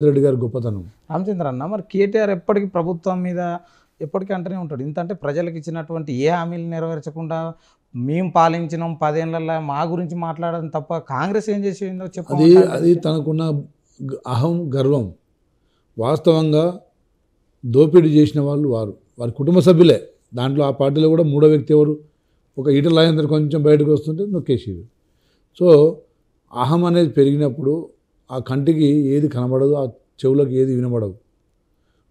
రెడ్డి గారి గొప్పతనం. రామచంద్ర అన్న, మరి కేటీఆర్ ఎప్పటికీ ప్రభుత్వం మీద ఎప్పటికీ అంటూనే ఉంటాడు. ఇంతంటే ప్రజలకు ఇచ్చినటువంటి ఏ హామీలు నెరవేర్చకుండా మేము పాలించినాం 10 ఏళ్లలో మా గురించి మాట్లాడడం తప్ప కాంగ్రెస్ ఏం చేసిందో అది చెప్పమంటారా? అది తనకున్న అహం, గర్వం. వాస్తవంగా దోపిడీ చేసిన వాళ్ళు వారి కుటుంబ సభ్యులే. దాంట్లో ఆ పార్టీలో కూడా మూడో వ్యక్తి ఎవరు? ఒక ఈటల రాజేందర్ కొంచెం బయటకు వస్తుంటే నొక్కేసారు. సో అహం అనేది పెరిగినప్పుడు ఆ కంటికి ఏది కనబడదు, ఆ చెవులకు ఏది వినబడవు.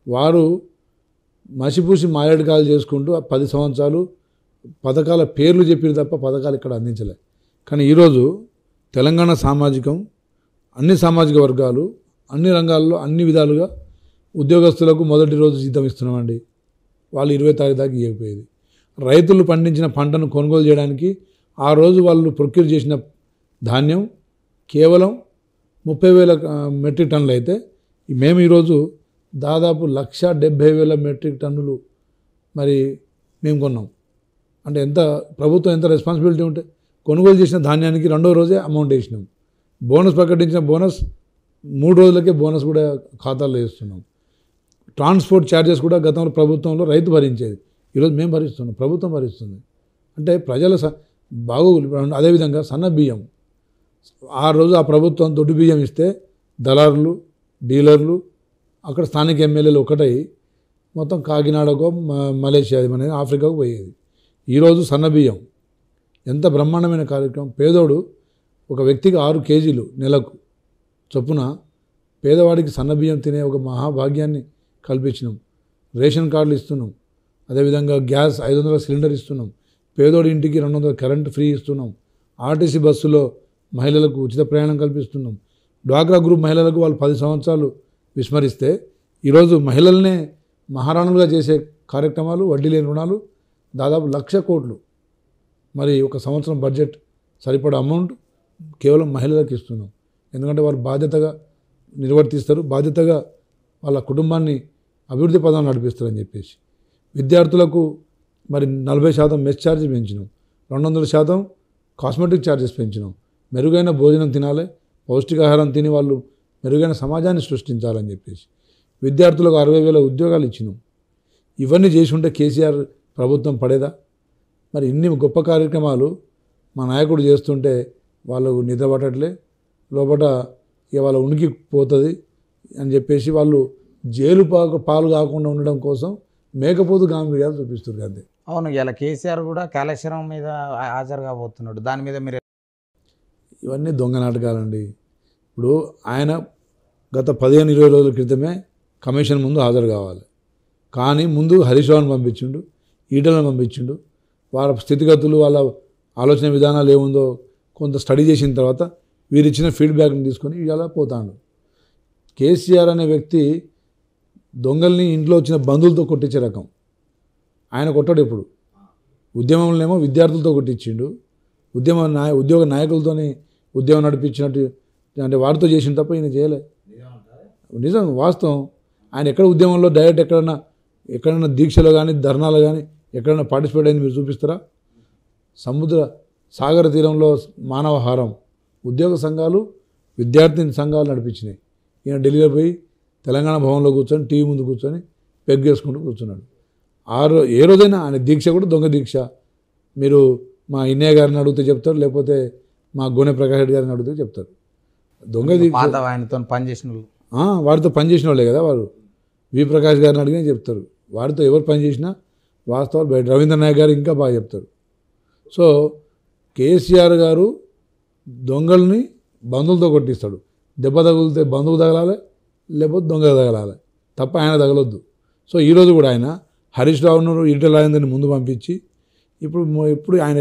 వారు మసిపూసి మారేడుకాయలు చేసుకుంటూ ఆ 10 సంవత్సరాలు పథకాల పేర్లు చెప్పారు తప్ప పథకాలు ఇక్కడ అందించలే. కానీ ఈరోజు తెలంగాణ అన్ని సామాజిక వర్గాలు అన్ని రంగాల్లో అన్ని విధాలుగా ఉద్యోగస్తులకు మొదటి రోజు జీతం ఇస్తున్నామండి. వాళ్ళు 20 తారీఖు దాకా ఇవ్వకపోయేది. రైతులు పండించిన పంటను కొనుగోలు చేయడానికి ఆ రోజు వాళ్ళు ప్రొక్యూర్ చేసిన ధాన్యం కేవలం 30,000 మెట్రిక్ టన్నులు అయితే మేము ఈరోజు దాదాపు 1,70,000 మెట్రిక్ టన్నులు మరి మేము కొన్నాం. అంటే ప్రభుత్వం ఎంత రెస్పాన్సిబిలిటీ ఉంటే కొనుగోలు చేసిన ధాన్యానికి రెండో రోజే అమౌంట్ వేసినాం. బోనస్ ప్రకటించిన బోనస్ 3 రోజులకే బోనస్ కూడా ఖాతాలో వేస్తున్నాం. ట్రాన్స్పోర్ట్ ఛార్జెస్ కూడా గతంలో ప్రభుత్వంలో రైతు భరించేది, ఈరోజు మేము భరిస్తున్నాం, ప్రభుత్వం భరిస్తుంది. అంటే ప్రజల బాగోగులు. అదేవిధంగా సన్న బియ్యం ఆ రోజు ఆ ప్రభుత్వం దొడ్డు బియ్యం ఇస్తే దళారులు, డీలర్లు, అక్కడ స్థానిక ఎమ్మెల్యేలు ఒకటై మొత్తం కాకినాడకో మలేషియా అనేది ఆఫ్రికాకు పోయేది. ఈరోజు సన్న బియ్యం ఎంత బ్రహ్మాండమైన కార్యక్రమం. పేదోడు ఒక వ్యక్తికి 6 కేజీలు నెలకు చొప్పున పేదవాడికి సన్న బియ్యం తినే ఒక మహాభాగ్యాన్ని కల్పించినాం. రేషన్ కార్డులు ఇస్తున్నాం. అదేవిధంగా గ్యాస్ 500 సిలిండర్ ఇస్తున్నాం. పేదోడి ఇంటికి 200 కరెంటు ఫ్రీ ఇస్తున్నాం. ఆర్టీసీ బస్సులో మహిళలకు ఉచిత ప్రయాణం కల్పిస్తున్నాం. డ్వాక్రా గ్రూప్ మహిళలకు వాళ్ళు 10 సంవత్సరాలు విస్మరిస్తే ఈరోజు మహిళలనే మహారాణులుగా చేసే కార్యక్రమాలు, వడ్డీ లేని రుణాలు దాదాపు 1,00,000 కోట్లు. మరి ఒక సంవత్సరం బడ్జెట్ సరిపడా అమౌంట్ కేవలం మహిళలకు ఇస్తున్నాం. ఎందుకంటే వారు బాధ్యతగా నిర్వర్తిస్తారు, బాధ్యతగా వాళ్ళ కుటుంబాన్ని అభివృద్ధి పదంలో నడిపిస్తారని చెప్పేసి. విద్యార్థులకు మరి 40% మెస్ ఛార్జ్ పెంచినాం, 200% కాస్మెటిక్ ఛార్జెస్ పెంచినాం. మెరుగైన భోజనం తినాలి, పౌష్టికాహారం తిని వాళ్ళు మెరుగైన సమాజాన్ని సృష్టించాలని చెప్పేసి విద్యార్థులకు 60,000 ఉద్యోగాలు ఇచ్చినాం. ఇవన్నీ చేసి ఉంటే కేసీఆర్ ప్రభుత్వం పడేదా? మరి ఇన్ని గొప్ప కార్యక్రమాలు మా నాయకుడు చేస్తుంటే వాళ్ళు నిద్ర పట్టట్లే, లోపల ఇక వాళ్ళ ఉనికి పోతుంది అని చెప్పేసి వాళ్ళు జైలు పాలు కాకుండా ఉండడం కోసం మేకపోతు గాంభీర్యాలు చూపిస్తారు అంతే. అవును, ఇలా కేసీఆర్ కూడా కాళేశ్వరం మీద హాజరు కాబోతున్నాడు. దాని మీద మీరు ఇవన్నీ దొంగ నాటకాలండి. ఇప్పుడు ఆయన గత 15-20 రోజుల క్రితమే కమిషన్ ముందు హాజరు కావాలి. కానీ ముందు హరీష్ రావుని పంపించిండు, ఈటలను పంపించిండు. వాళ్ళ స్థితిగతులు, వాళ్ళ ఆలోచన విధానాలు ఏముందో కొంత స్టడీ చేసిన తర్వాత వీరిచ్చిన ఫీడ్బ్యాక్ని తీసుకొని ఇలా పోతాడు. కేసీఆర్ అనే వ్యక్తి దొంగల్ని ఇంట్లో వచ్చిన బంధువులతో కొట్టించే రకం. ఆయన కొట్టాడు ఇప్పుడు. ఉద్యమంలోనేమో విద్యార్థులతో కొట్టించిండు, ఉద్యోగ నాయకులతోని ఉద్యమం నడిపించినట్టు అంటే వారితో చేసిన తప్ప ఈయన చేయలే. నిజం, వాస్తవం. ఆయన ఎక్కడ ఉద్యమంలో డైరెక్ట్ ఎక్కడైనా దీక్షలో కానీ ధర్నాలు కానీ ఎక్కడైనా పార్టిసిపేట్ అయింది మీరు చూపిస్తారా? సముద్ర సాగర తీరంలో మానవహారం ఉద్యోగ సంఘాలు, విద్యార్థి సంఘాలు నడిపించినాయి. ఈయన ఢిల్లీలో పోయి తెలంగాణ భవన్లో కూర్చొని టీవీ ముందు కూర్చొని పెగ్ చేసుకుంటూ కూర్చున్నాడు. ఏ రోజైనా ఆయన దీక్ష కూడా దొంగ దీక్ష. మీరు మా ఇన్నయ్య గారిని అడిగితే చెప్తారు, లేకపోతే మా గోనె ప్రకాష్ రెడ్డి గారిని అడిగితే చెప్తారు. దొంగ దీక్ష ఆయనతో పనిచేసిన వారితో పనిచేసిన వాళ్ళే కదా వారు. వి ప్రకాష్ గారిని అడిగినా చెప్తారు. వారితో ఎవరు పనిచేసినా వాస్తవాలు బయట. రవీంద్ర నాయక్ గారు ఇంకా బాగా చెప్తారు. సో కేసీఆర్ గారు దొంగల్ని బంధువులతో కొట్టిస్తాడు. దెబ్బ తగిలితే బంధువు తగలాలి, లేకపోతే దొంగ తగలాలి, తప్ప ఆయన తగలొద్దు. సో ఈరోజు కూడా ఆయన హరీష్ రావును, ఈటల రాజేందర్ని ముందు పంపించి ఇప్పుడు ఆయన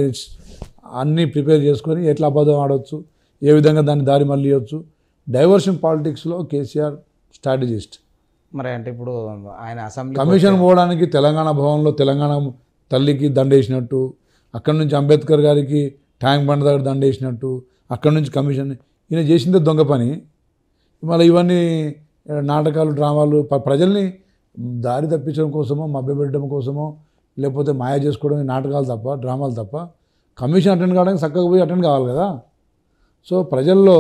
అన్నీ ప్రిపేర్ చేసుకొని ఎట్లా అబద్ధం ఆడవచ్చు, ఏ విధంగా దాన్ని దారి మళ్ళీయచ్చు. డైవర్షన్ పాలిటిక్స్లో కేసీఆర్ స్ట్రాటజిస్ట్. మరి అంటే ఇప్పుడు ఆయన అసెంబ్లీ కమిషన్ పోవడానికి తెలంగాణ భవన్లో తెలంగాణ తల్లికి దండేసినట్టు, అక్కడి నుంచి అంబేద్కర్ గారికి ట్యాంక్ బండ్ దగ్గర దండేసినట్టు, అక్కడి నుంచి కమిషన్ ఈయన చేసిందే దొంగ పని. మళ్ళీ ఇవన్నీ నాటకాలు, డ్రామాలు ప్రజల్ని దారి తప్పించడం కోసమో, మభ్యపెట్టడం కోసమో, లేకపోతే మాయ చేసుకోవడం నాటకాలు తప్ప, డ్రామాలు తప్ప. కమిషన్ అటెండ్ కావడానికి చక్కగా పోయి అటెండ్ కావాలి కదా. సో ప్రజల్లో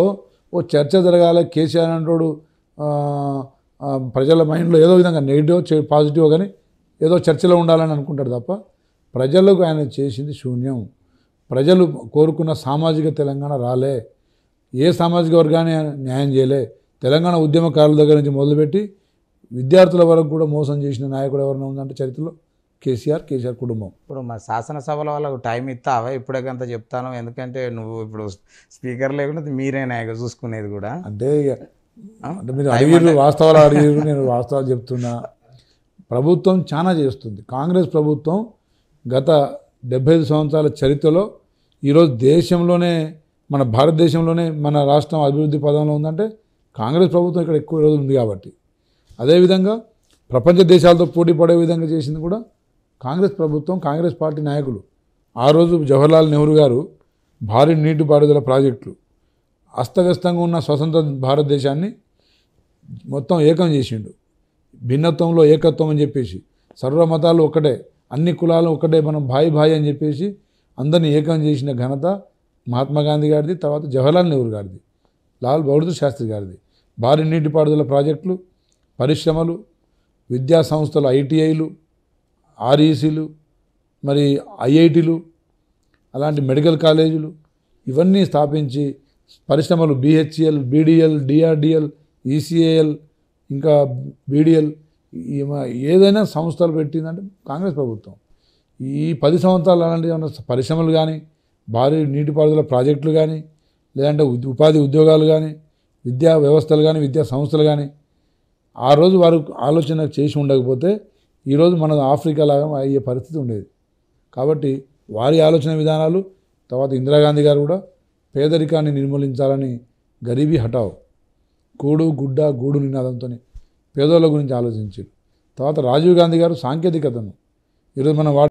ఓ చర్చ జరగాలి. కేసీఆర్ అంటాడు ఆ, ప్రజల మైండ్లో ఏదో విధంగా నెగిటివ్ పాజిటివ్ కానీ ఏదో చర్చలో ఉండాలని అనుకుంటాడు తప్ప ప్రజలకు ఆయన చేసింది శూన్యం. ప్రజలు కోరుకున్న సామాజిక తెలంగాణ రాలే. ఏ సామాజిక వర్గాన్ని న్యాయం చేయలే. తెలంగాణ ఉద్యమకారుల దగ్గర నుంచి మొదలుపెట్టి విద్యార్థుల వరకు కూడా మోసం చేసిన నాయకుడు ఎవరైనా ఉందంటే చరిత్రలో కేసీఆర్ కుటుంబం. ఇప్పుడు మా శాసనసభలో వాళ్ళకు టైం ఇస్తావా ఇప్పుడేకంత చెప్తాను, ఎందుకంటే నువ్వు ఇప్పుడు స్పీకర్ లేకుండా మీరే నాయకు చూసుకునేది కూడా. అంటే అంటే మీరు అడిగిర్రు, వాస్తవాలు అడిగిర్రు, నేను వాస్తవాలు చెప్తున్నా. ప్రభుత్వం చాలా చేస్తుంది. కాంగ్రెస్ ప్రభుత్వం గత 75 సంవత్సరాల చరిత్రలో ఈరోజు దేశంలోనే, మన భారతదేశంలోనే మన రాష్ట్రం అభివృద్ధి పదంలో ఉందంటే కాంగ్రెస్ ప్రభుత్వం ఇక్కడ ఎక్కువ రోజులు ఉంది కాబట్టి. అదేవిధంగా ప్రపంచ దేశాలతో పోటీ పడే విధంగా చేసింది కూడా కాంగ్రెస్ ప్రభుత్వం, కాంగ్రెస్ పార్టీ నాయకులు. ఆ రోజు జవహర్లాల్ నెహ్రూ గారు భారీ నీటిపారుదల ప్రాజెక్టులు, అస్తవ్యస్తంగా ఉన్న స్వతంత్ర భారతదేశాన్ని మొత్తం ఏకం చేసిండు. భిన్నత్వంలో ఏకత్వం అని చెప్పేసి, సర్వమతాలు ఒకటే, అన్ని కులాలు ఒకటే, మనం భాయి అని చెప్పేసి అందరినీ ఏకం చేసిన ఘనత మహాత్మా గాంధీ గారిది, తర్వాత జవహర్లాల్ నెహ్రూ గారిది, లాల్ బహదూర్ శాస్త్రి గారిది. భారీ నీటిపారుదల ప్రాజెక్టులు, పరిశ్రమలు, విద్యా సంస్థలు, ఐటీఐలు, ఆర్ఈసీలు, మరి ఐఐటీలు, అలాంటి మెడికల్ కాలేజీలు ఇవన్నీ స్థాపించి పరిశ్రమలు BHEL, BDL, DRDL, ECAL, ఇంకా BDL ఏదైనా సంస్థలు పెట్టిందంటే కాంగ్రెస్ ప్రభుత్వం. ఈ 10 సంవత్సరాలు అలాంటి ఏమైనా పరిశ్రమలు కానీ, భారీ నీటిపారుదల ప్రాజెక్టులు కానీ, లేదంటే ఉపాధి ఉద్యోగాలు కానీ, విద్యా వ్యవస్థలు కానీ, విద్యా సంస్థలు కానీ ఆ రోజు వారు ఆలోచన చేసి ఉండకపోతే ఈరోజు మన ఆఫ్రికా లాగా అయ్యే పరిస్థితి ఉండేది. కాబట్టి వారి ఆలోచన విధానాలు, తర్వాత ఇందిరాగాంధీ గారు కూడా పేదరికాన్ని నిర్మూలించాలని గరీబీ హఠావ్, కూడు గుడ్డ గూడు నినాదంతో పేదోళ్ళ గురించి ఆలోచించారు. తర్వాత రాజీవ్ గాంధీ గారు సాంకేతికతను ఈరోజు మనం